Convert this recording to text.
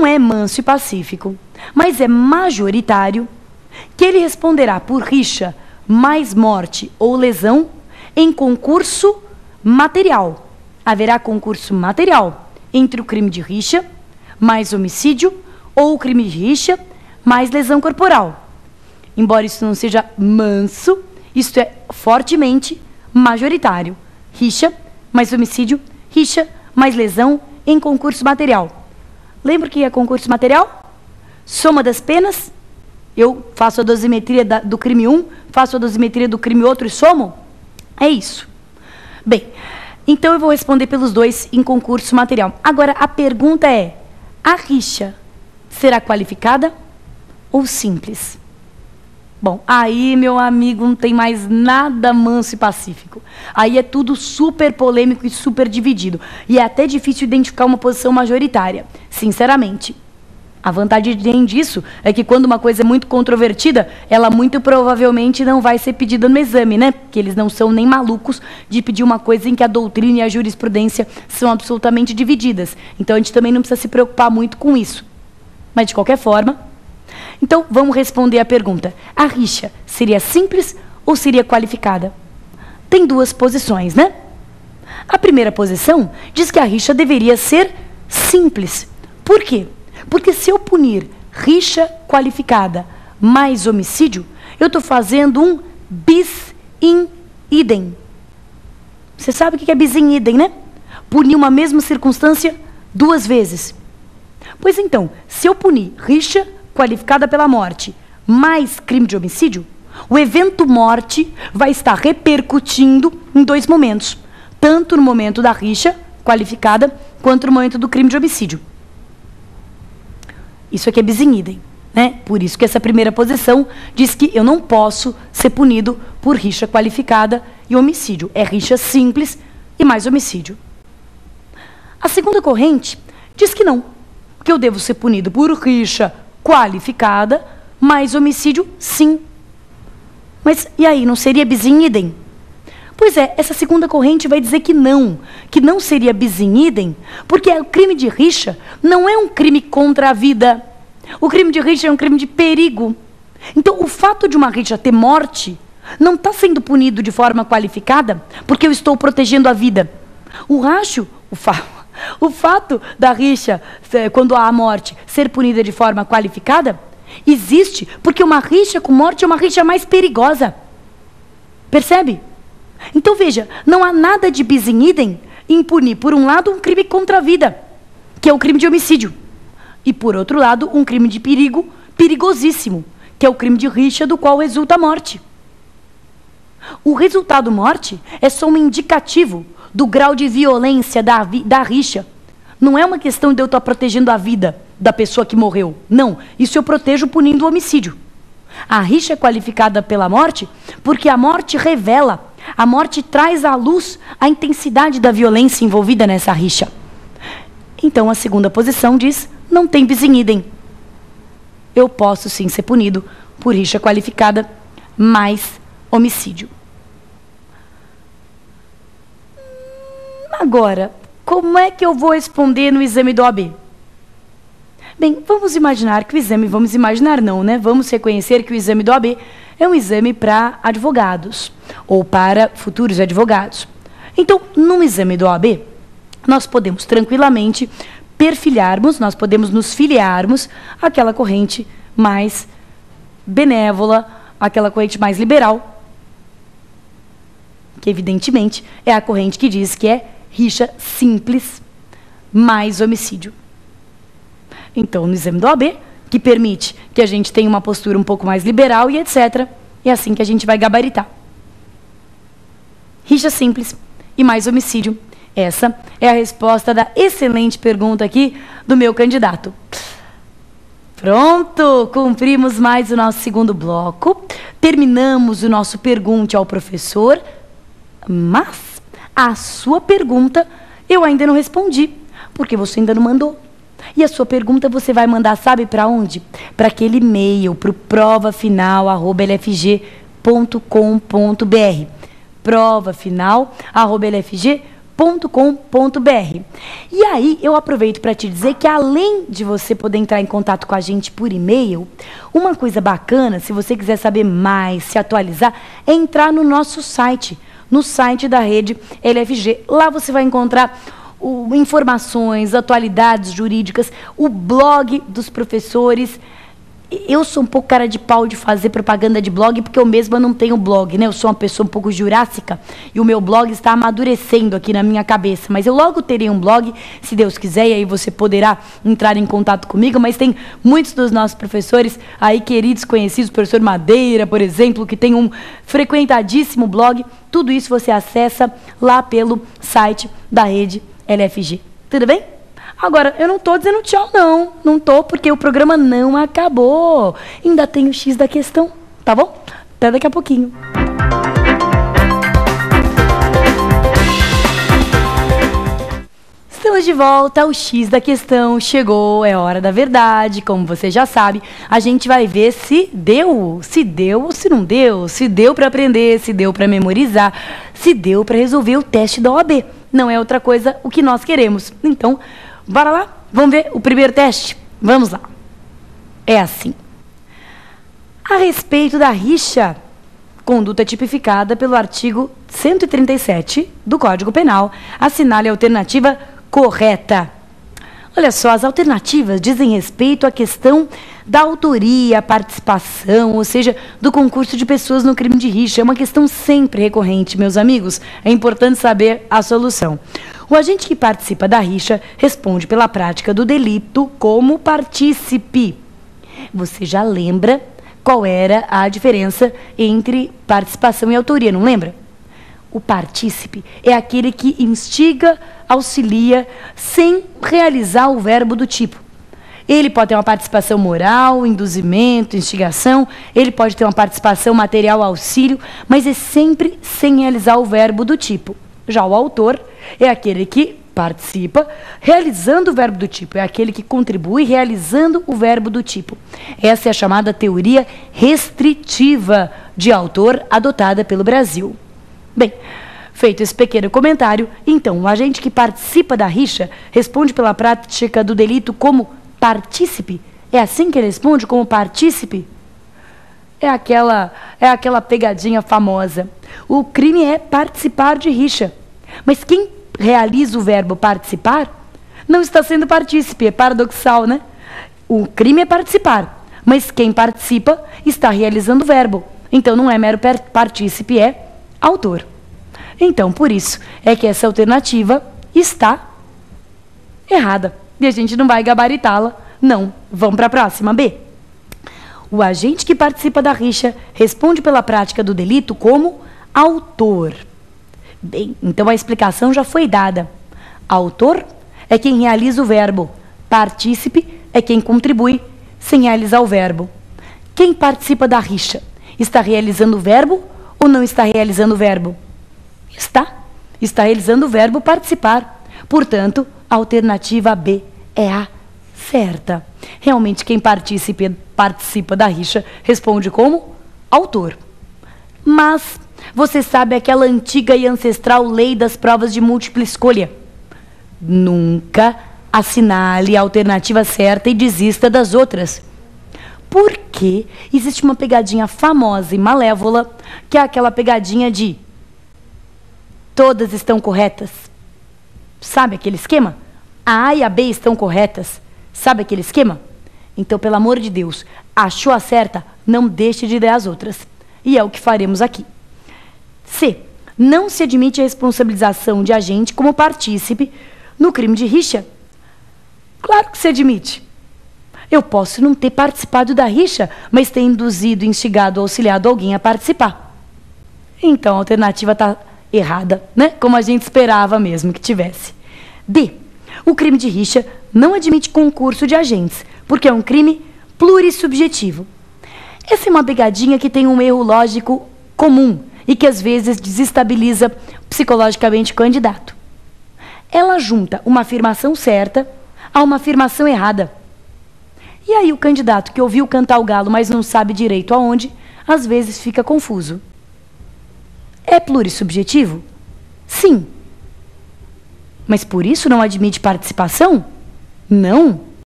não é manso e pacífico, mas é majoritário, que ele responderá por rixa mais morte ou lesão em concurso material. Haverá concurso material entre o crime de rixa mais homicídio ou o crime de rixa mais lesão corporal. Embora isso não seja manso, isto é fortemente majoritário. Rixa mais homicídio, rixa mais lesão em concurso material. Lembra o que é concurso material? Soma das penas. Eu faço a dosimetria do crime 1, faço a dosimetria do crime outro e somo? É isso. Bem, então eu vou responder pelos dois em concurso material. Agora, a pergunta é, a rixa será qualificada ou simples? Bom, aí, meu amigo, não tem mais nada manso e pacífico. Aí é tudo super polêmico e super dividido. E é até difícil identificar uma posição majoritária, sinceramente. A vantagem disso é que quando uma coisa é muito controvertida, ela muito provavelmente não vai ser pedida no exame, né? Porque eles não são nem malucos de pedir uma coisa em que a doutrina e a jurisprudência são absolutamente divididas. Então a gente também não precisa se preocupar muito com isso. Mas de qualquer forma, então vamos responder a pergunta. A rixa seria simples ou seria qualificada? Tem duas posições, né? A primeira posição diz que a rixa deveria ser simples. Por quê? Porque se eu punir rixa qualificada mais homicídio, eu estou fazendo um bis in idem. Você sabe o que é bis in idem, né? Punir uma mesma circunstância duas vezes. Pois então, se eu punir rixa qualificada pela morte mais crime de homicídio, o evento morte vai estar repercutindo em dois momentos. Tanto no momento da rixa qualificada, quanto no momento do crime de homicídio. Isso aqui é bis in idem, né? Por isso que essa primeira posição diz que eu não posso ser punido por rixa qualificada e homicídio. É rixa simples e mais homicídio. A segunda corrente diz que não, que eu devo ser punido por rixa qualificada mais homicídio, sim. Mas e aí, não seria bis in idem? Pois é, essa segunda corrente vai dizer que não seria bis in idem, porque o crime de rixa não é um crime contra a vida. O crime de rixa é um crime de perigo. Então, o fato de uma rixa ter morte não está sendo punido de forma qualificada porque eu estou protegendo a vida. O fato da rixa, quando há morte, ser punida de forma qualificada, existe porque uma rixa com morte é uma rixa mais perigosa. Percebe? Então, veja, não há nada de bis in idem em punir, por um lado, um crime contra a vida, que é o crime de homicídio, e, por outro lado, um crime de perigo perigosíssimo, que é o crime de rixa, do qual resulta a morte. O resultado morte é só um indicativo do grau de violência da rixa. Não é uma questão de eu estar protegendo a vida da pessoa que morreu. Não, isso eu protejo punindo o homicídio. A rixa é qualificada pela morte porque a morte revela, a morte traz à luz a intensidade da violência envolvida nessa rixa. Então, a segunda posição diz, não tem bis in idem. Eu posso sim ser punido por rixa qualificada mais homicídio. Agora, como é que eu vou responder no exame do OAB? Bem, vamos imaginar que o exame, vamos reconhecer que o exame do OAB é um exame para advogados, ou para futuros advogados. Então, no exame do OAB, nós podemos tranquilamente nós podemos nos filiarmos àquela corrente mais benévola, àquela corrente mais liberal, que evidentemente é a corrente que diz que é rixa simples mais homicídio. Então, no exame do OAB, que permite que a gente tenha uma postura um pouco mais liberal e etc., é assim que a gente vai gabaritar. Rixa simples e mais homicídio. Essa é a resposta da excelente pergunta aqui do meu candidato. Pronto, cumprimos mais o nosso segundo bloco. Terminamos o nosso Pergunte ao Professor, mas a sua pergunta eu ainda não respondi, porque você ainda não mandou. E a sua pergunta você vai mandar, sabe para onde? Para aquele e-mail, para o provafinal@lfg.com.br. provafinal@lfg.com.br. E aí eu aproveito para te dizer que além de você poder entrar em contato com a gente por e-mail, uma coisa bacana, se você quiser saber mais, se atualizar, é entrar no nosso site, no site da rede LFG. Lá você vai encontrar informações, atualidades jurídicas, o blog dos professores. Eu sou um pouco cara de pau de fazer propaganda de blog, porque eu mesma não tenho blog, né? Eu sou uma pessoa um pouco jurássica e o meu blog está amadurecendo aqui na minha cabeça. Mas eu logo terei um blog, se Deus quiser, e aí você poderá entrar em contato comigo. Mas tem muitos dos nossos professores aí, queridos, conhecidos, o professor Madeira, por exemplo, que tem um frequentadíssimo blog. Tudo isso você acessa lá pelo site da rede LFG. Tudo bem? Agora, eu não tô dizendo tchau, não. Não tô, porque o programa não acabou. Ainda tem o X da questão, tá bom? Até daqui a pouquinho. Estamos de volta, o X da questão chegou, é hora da verdade, como você já sabe. A gente vai ver se deu ou se não deu, se deu para aprender, se deu para memorizar, se deu para resolver o teste da OAB. Não é outra coisa o que nós queremos. Então, bora lá? Vamos ver o primeiro teste? Vamos lá. É assim. A respeito da rixa, conduta tipificada pelo artigo 137 do Código Penal, assinale a alternativa correta. Olha só, as alternativas dizem respeito à questão da autoria, participação, ou seja, do concurso de pessoas no crime de rixa. É uma questão sempre recorrente, meus amigos. É importante saber a solução. O agente que participa da rixa responde pela prática do delito como partícipe. Você já lembra qual era a diferença entre participação e autoria, não lembra? O partícipe é aquele que instiga, auxilia, sem realizar o verbo do tipo. Ele pode ter uma participação moral, induzimento, instigação, ele pode ter uma participação material, auxílio, mas é sempre sem realizar o verbo do tipo. Já o autor é aquele que participa realizando o verbo do tipo, é aquele que contribui realizando o verbo do tipo. Essa é a chamada teoria restritiva de autor adotada pelo Brasil. Bem, feito esse pequeno comentário, então o agente que participa da rixa responde pela prática do delito como partícipe? É assim que ele responde, como partícipe? É aquela pegadinha famosa. O crime é participar de rixa. Mas quem realiza o verbo participar não está sendo partícipe. É paradoxal, né? O crime é participar, mas quem participa está realizando o verbo. Então não é mero partícipe, é autor. Então, por isso é que essa alternativa está errada. E a gente não vai gabaritá-la, não. Vamos para a próxima, B. O agente que participa da rixa responde pela prática do delito como autor. Bem, então a explicação já foi dada. Autor é quem realiza o verbo. Partícipe é quem contribui sem realizar o verbo. Quem participa da rixa está realizando o verbo ou não está realizando o verbo? Está realizando o verbo participar. Portanto, a alternativa B é a certa. Realmente, quem participa da rixa responde como autor. Mas você sabe aquela antiga e ancestral lei das provas de múltipla escolha? Nunca assinale a alternativa certa e desista das outras. Porque existe uma pegadinha famosa e malévola, que é aquela pegadinha de todas estão corretas. Sabe aquele esquema? A A e a B estão corretas. Sabe aquele esquema? Então, pelo amor de Deus, achou a certa, não deixe de dar as outras. E é o que faremos aqui. C. Não se admite a responsabilização de agente como partícipe no crime de rixa. Claro que se admite. Eu posso não ter participado da rixa, mas ter induzido, instigado ou auxiliado alguém a participar. Então, a alternativa está errada, né? Como a gente esperava mesmo que tivesse. D. O crime de rixa não admite concurso de agentes, porque é um crime plurissubjetivo. Essa é uma pegadinha que tem um erro lógico comum e que às vezes desestabiliza psicologicamente o candidato. Ela junta uma afirmação certa a uma afirmação errada. E aí o candidato que ouviu cantar o galo, mas não sabe direito aonde, às vezes fica confuso. É plurissubjetivo? Sim. Mas por isso não admite participação? Não.